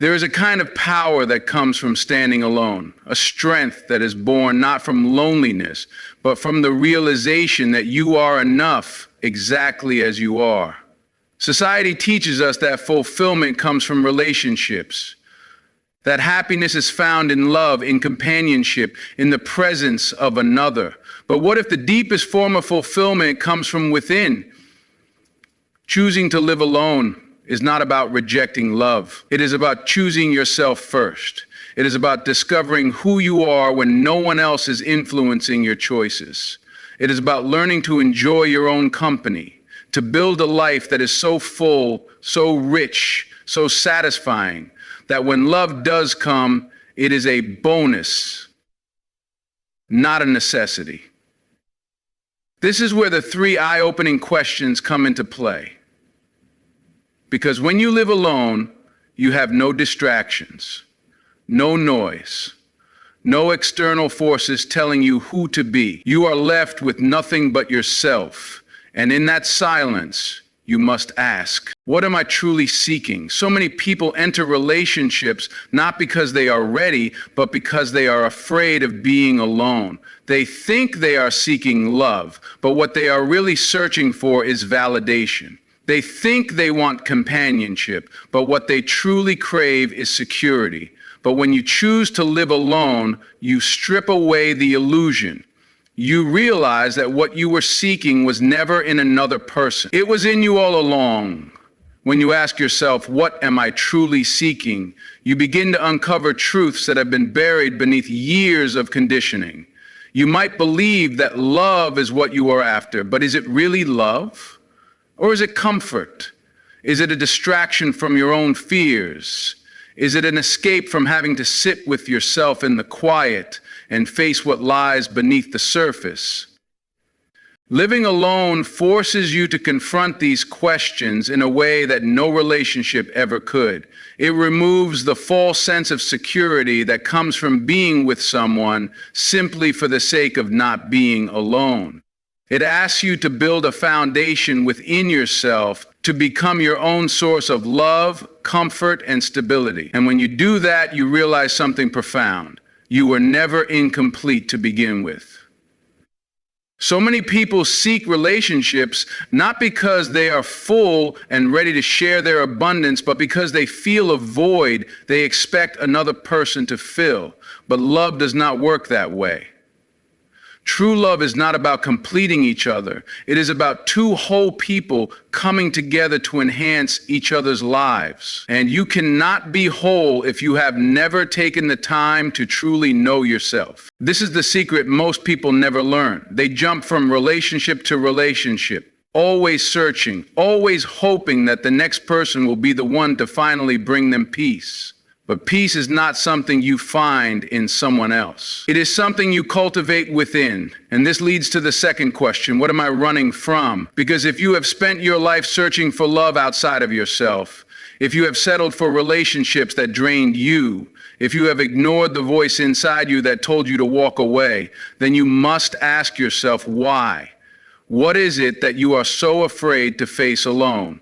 There is a kind of power that comes from standing alone, a strength that is born not from loneliness, but from the realization that you are enough exactly as you are. Society teaches us that fulfillment comes from relationships, that happiness is found in love, in companionship, in the presence of another. But what if the deepest form of fulfillment comes from within? Choosing to live alone is not about rejecting love. It is about choosing yourself first. It is about discovering who you are when no one else is influencing your choices. It is about learning to enjoy your own company, to build a life that is so full, so rich, so satisfying, that when love does come, it is a bonus, not a necessity. This is where the three eye-opening questions come into play. Because when you live alone, you have no distractions, no noise, no external forces telling you who to be. You are left with nothing but yourself. And in that silence, you must ask, what am I truly seeking? So many people enter relationships not because they are ready, but because they are afraid of being alone. They think they are seeking love, but what they are really searching for is validation. They think they want companionship, but what they truly crave is security. But when you choose to live alone, you strip away the illusion. You realize that what you were seeking was never in another person. It was in you all along. When you ask yourself, what am I truly seeking? You begin to uncover truths that have been buried beneath years of conditioning. You might believe that love is what you are after, but is it really love? Or is it comfort? Is it a distraction from your own fears? Is it an escape from having to sit with yourself in the quiet and face what lies beneath the surface? Living alone forces you to confront these questions in a way that no relationship ever could. It removes the false sense of security that comes from being with someone simply for the sake of not being alone. It asks you to build a foundation within yourself to become your own source of love, comfort, and stability. And when you do that, you realize something profound. You were never incomplete to begin with. So many people seek relationships not because they are full and ready to share their abundance, but because they feel a void they expect another person to fill. But love does not work that way. True love is not about completing each other. It is about two whole people coming together to enhance each other's lives. And you cannot be whole if you have never taken the time to truly know yourself. This is the secret most people never learn. They jump from relationship to relationship, always searching, always hoping that the next person will be the one to finally bring them peace. But peace is not something you find in someone else. It is something you cultivate within. And this leads to the second question, what am I running from? Because if you have spent your life searching for love outside of yourself, if you have settled for relationships that drained you, if you have ignored the voice inside you that told you to walk away, then you must ask yourself why. What is it that you are so afraid to face alone?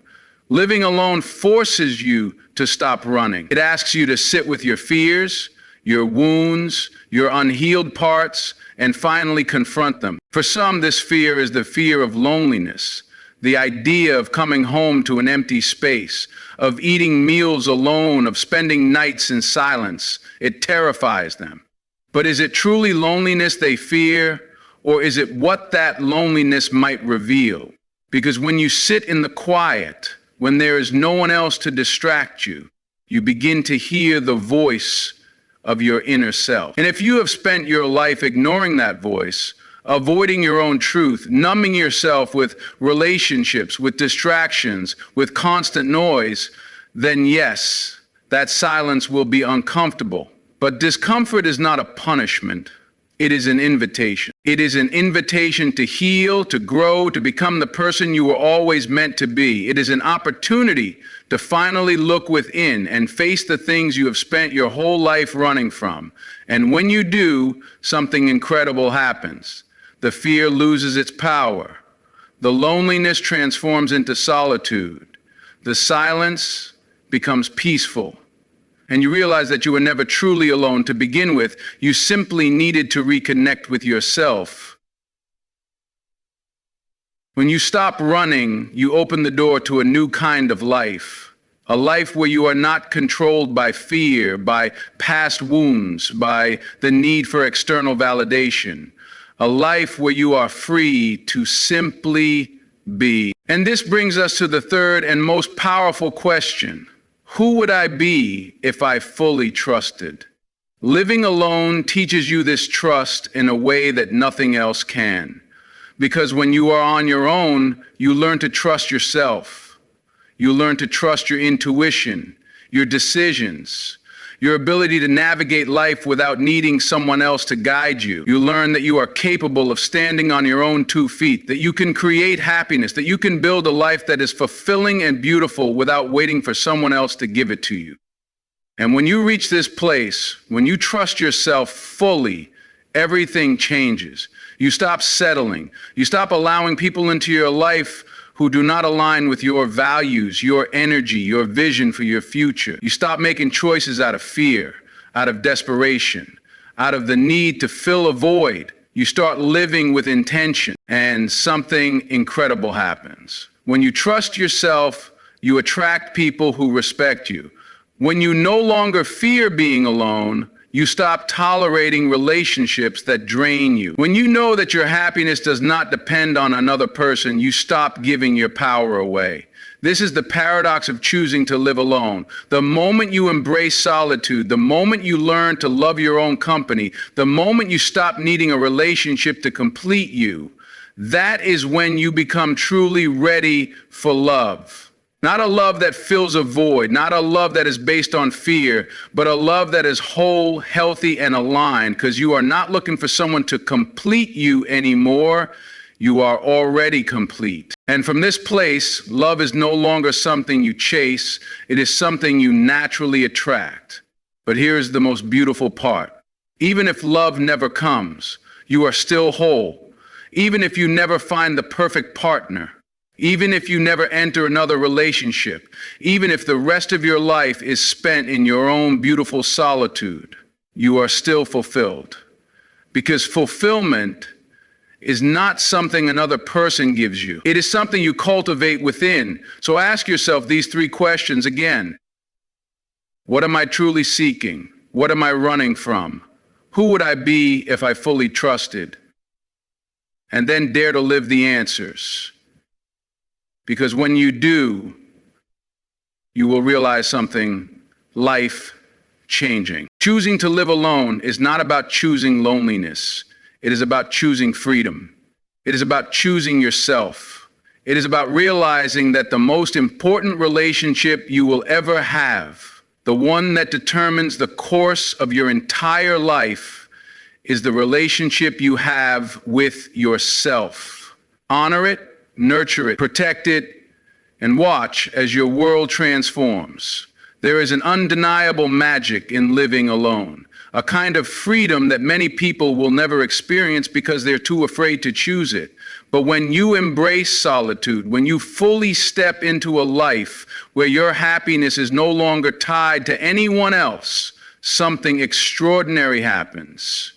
Living alone forces you to stop running. It asks you to sit with your fears, your wounds, your unhealed parts, and finally confront them. For some, this fear is the fear of loneliness, the idea of coming home to an empty space, of eating meals alone, of spending nights in silence. It terrifies them. But is it truly loneliness they fear, or is it what that loneliness might reveal? Because when you sit in the quiet, when there is no one else to distract you, you begin to hear the voice of your inner self. And if you have spent your life ignoring that voice, avoiding your own truth, numbing yourself with relationships, with distractions, with constant noise, then yes, that silence will be uncomfortable. But discomfort is not a punishment. It is an invitation. It is an invitation to heal, to grow, to become the person you were always meant to be. It is an opportunity to finally look within and face the things you have spent your whole life running from. And when you do, something incredible happens. The fear loses its power. The loneliness transforms into solitude. The silence becomes peaceful. And you realize that you were never truly alone to begin with. You simply needed to reconnect with yourself. When you stop running, you open the door to a new kind of life. A life where you are not controlled by fear, by past wounds, by the need for external validation. A life where you are free to simply be. And this brings us to the third and most powerful question. Who would I be if I fully trusted? Living alone teaches you this trust in a way that nothing else can. Because when you are on your own, you learn to trust yourself. You learn to trust your intuition, your decisions, your ability to navigate life without needing someone else to guide you. You learn that you are capable of standing on your own 2 feet, that you can create happiness, that you can build a life that is fulfilling and beautiful without waiting for someone else to give it to you. And when you reach this place, when you trust yourself fully, everything changes. You stop settling. You stop allowing people into your life who do not align with your values, your energy, your vision for your future. You stop making choices out of fear, out of desperation, out of the need to fill a void. You start living with intention, and something incredible happens. When you trust yourself, you attract people who respect you. When you no longer fear being alone, you stop tolerating relationships that drain you. When you know that your happiness does not depend on another person, you stop giving your power away. This is the paradox of choosing to live alone. The moment you embrace solitude, the moment you learn to love your own company, the moment you stop needing a relationship to complete you, that is when you become truly ready for love. Not a love that fills a void, not a love that is based on fear, but a love that is whole, healthy, and aligned, because you are not looking for someone to complete you anymore. You are already complete. And from this place, love is no longer something you chase. It is something you naturally attract. But here's the most beautiful part. Even if love never comes, you are still whole. Even if you never find the perfect partner, even if you never enter another relationship, even if the rest of your life is spent in your own beautiful solitude, you are still fulfilled. Because fulfillment is not something another person gives you. It is something you cultivate within. So ask yourself these 3 questions again. What am I truly seeking? What am I running from? Who would I be if I fully trusted? And then dare to live the answers. Because when you do, you will realize something life-changing. Choosing to live alone is not about choosing loneliness. It is about choosing freedom. It is about choosing yourself. It is about realizing that the most important relationship you will ever have, the one that determines the course of your entire life, is the relationship you have with yourself. Honor it. Nurture it, protect it, and watch as your world transforms. There is an undeniable magic in living alone, a kind of freedom that many people will never experience because they're too afraid to choose it. But when you embrace solitude, when you fully step into a life where your happiness is no longer tied to anyone else, something extraordinary happens.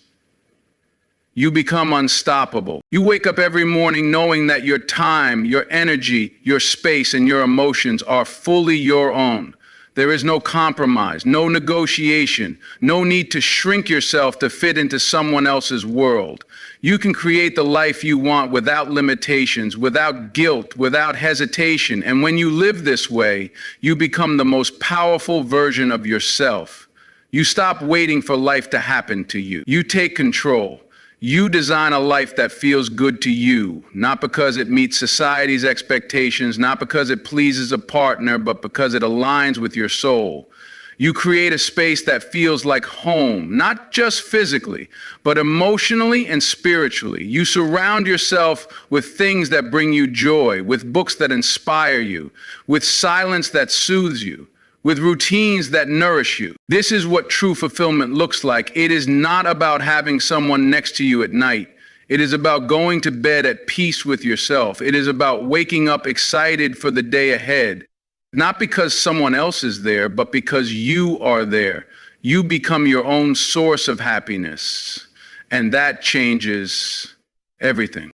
You become unstoppable. You wake up every morning knowing that your time, your energy, your space, and your emotions are fully your own. There is no compromise, no negotiation, no need to shrink yourself to fit into someone else's world. You can create the life you want without limitations, without guilt, without hesitation. And when you live this way, you become the most powerful version of yourself. You stop waiting for life to happen to you. You take control. You design a life that feels good to you, not because it meets society's expectations, not because it pleases a partner, but because it aligns with your soul. You create a space that feels like home, not just physically, but emotionally and spiritually. You surround yourself with things that bring you joy, with books that inspire you, with silence that soothes you, with routines that nourish you. This is what true fulfillment looks like. It is not about having someone next to you at night. It is about going to bed at peace with yourself. It is about waking up excited for the day ahead. Not because someone else is there, but because you are there. You become your own source of happiness, and that changes everything.